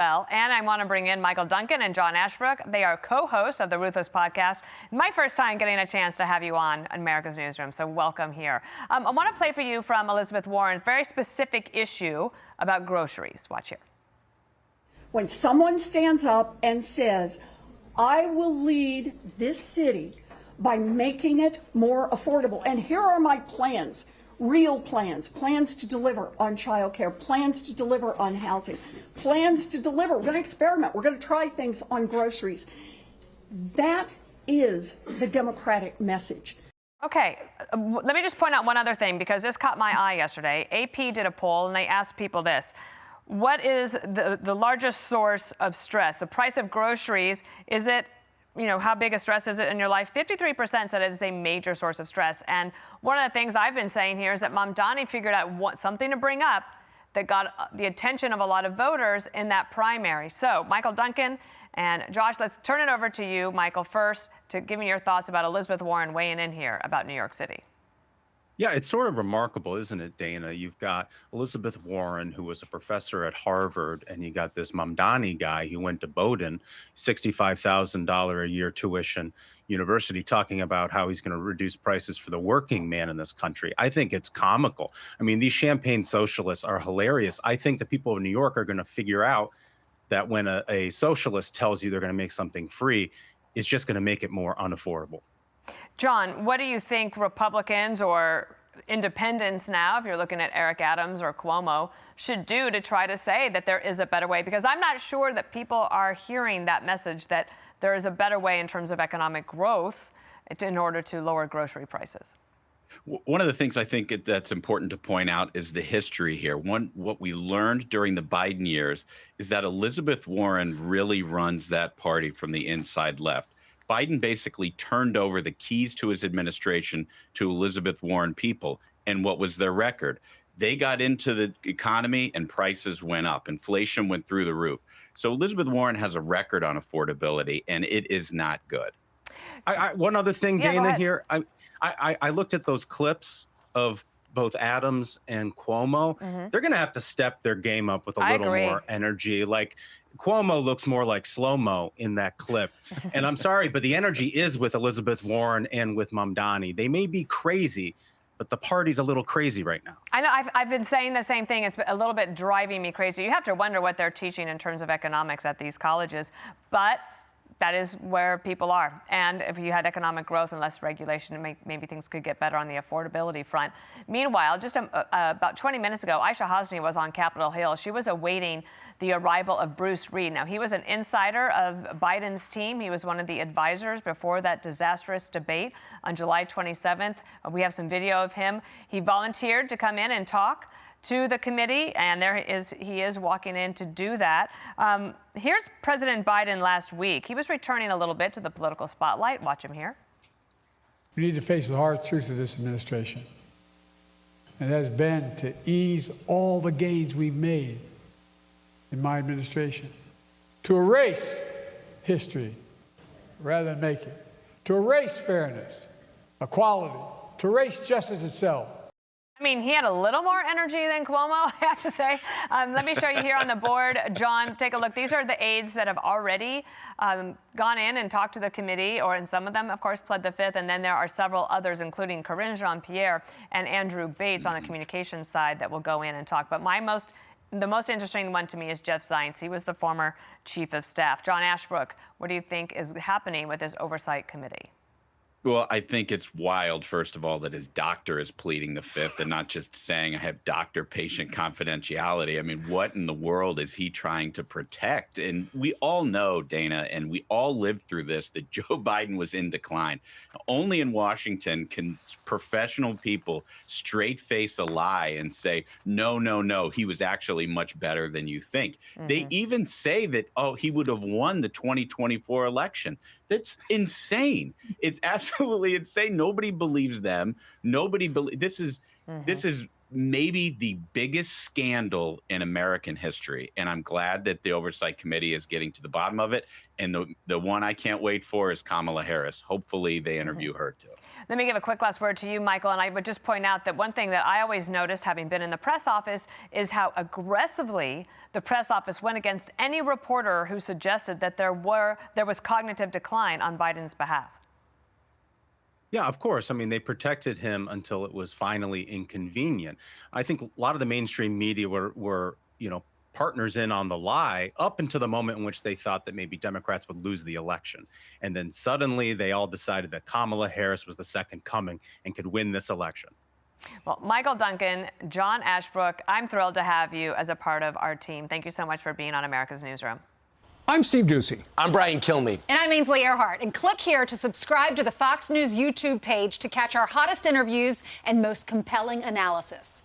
Well, and I want to bring in Michael Duncan and John Ashbrook. They are co-hosts of the Ruthless podcast. My first time getting a chance to have you on America's Newsroom, so welcome here. I want to play for you from Elizabeth Warren's very specific issue about groceries. Watch here. When someone stands up and says, I will lead this city by making it more affordable, and here are my plans, real plans, plans to deliver on childcare, plans to deliver on housing, plans to deliver, we're going to experiment, we're going to try things on groceries. That is the Democratic message. Okay, let me just point out one other thing, because this caught my eye yesterday. AP did a poll, and they asked people this. What is the largest source of stress? The price of groceries, is it, how big a stress is it in your life? 53% said it is a major source of stress. And one of the things I've been saying here is that Mamdani figured out something to bring up that got the attention of a lot of voters in that primary. So, Michael Duncan and Josh, let's turn it over to you, Michael, first, to give me your thoughts about Elizabeth Warren weighing in here about New York City. Yeah, it's sort of remarkable, isn't it, Dana? You've got Elizabeth Warren, who was a professor at Harvard, and you got this Mamdani guy who went to Bowdoin, $65,000 a year tuition university, talking about how he's going to reduce prices for the working man in this country. I think it's comical. I mean, these champagne socialists are hilarious. I think the people of New York are going to figure out that when a socialist tells you they're going to make something free, it's just going to make it more unaffordable. John, what do you think Republicans or independents now, if you're looking at Eric Adams or Cuomo, should do to try to say that there is a better way? Because I'm not sure that people are hearing that message that there is a better way in terms of economic growth in order to lower grocery prices. One of the things I think that's important to point out is the history here. What we learned during the Biden years is that Elizabeth Warren really runs that party from the inside left. Biden basically turned over the keys to his administration to Elizabeth Warren people. And what was their record? They got into the economy and prices went up. Inflation went through the roof. So Elizabeth Warren has a record on affordability, and it is not good. One other thing, Yeah, Dana, here. I looked at those clips of both Adams and Cuomo. They're going to have to step their game up with a little more energy. Like, Cuomo looks more like slow-mo in that clip. And I'm sorry, but the energy is with Elizabeth Warren and with Mamdani. They may be crazy, but the party's a little crazy right now. I know, I've been saying the same thing. It's a little bit driving me crazy. You have to wonder what they're teaching in terms of economics at these colleges. But that is where people are. And if you had economic growth and less regulation, maybe things could get better on the affordability front. Meanwhile, just about 20 minutes ago, Aisha Hosni was on Capitol Hill. She was awaiting the arrival of Bruce Reed. Now, he was an insider of Biden's team. He was one of the advisors before that disastrous debate on July 27th. We have some video of him. He volunteered to come in and talk to the committee, and he is walking in to do that. Here's President Biden last week. He was returning a little bit to the political spotlight. Watch him here. We need to face the hard truth of this administration. And it has been to ease all the gains we've made in my administration, to erase history rather than make it, to erase fairness, equality, to erase justice itself. I mean, he had a little more energy than Cuomo, I have to say. Let me show you here on the board. John, take a look. These are the aides that have already gone in and talked to the committee, and some of them, of course, pled the fifth. And then there are several others, including Karine Jean-Pierre and Andrew Bates on the communications side that will go in and talk. But the most interesting one to me is Jeff Zients. He was the former chief of staff. John Ashbrook, what do you think is happening with this oversight committee? Well, I think it's wild, first of all, that his doctor is pleading the fifth and not just saying I have doctor-patient confidentiality. I mean, what in the world is he trying to protect? And we all know, Dana, and we all lived through this, that Joe Biden was in decline. Only in Washington can professional people straight face a lie and say, no, no, no, he was actually much better than you think. They even say that, oh, he would have won the 2024 election. That's insane. It's absolutely insane. Nobody believes them. Nobody believes. This is maybe the biggest scandal in American history. And I'm glad that the Oversight Committee is getting to the bottom of it. And the one I can't wait for is Kamala Harris. Hopefully they interview her too. Let me give a quick last word to you, Michael, and I would just point out that one thing that I always noticed, having been in the press office, is how aggressively the press office went against any reporter who suggested that there was cognitive decline on Biden's behalf. Yeah, of course. I mean, they protected him until it was finally inconvenient. I think a lot of the mainstream media were partners in on the lie up until the moment in which they thought that maybe Democrats would lose the election. And then suddenly they all decided that Kamala Harris was the second coming and could win this election. Well, Michael Duncan, John Ashbrook, I'm thrilled to have you as a part of our team. Thank you so much for being on America's Newsroom. I'm Steve Doocy. I'm Brian Kilmeade. And I'm Ainsley Earhart. And click here to subscribe to the Fox News YouTube page to catch our hottest interviews and most compelling analysis.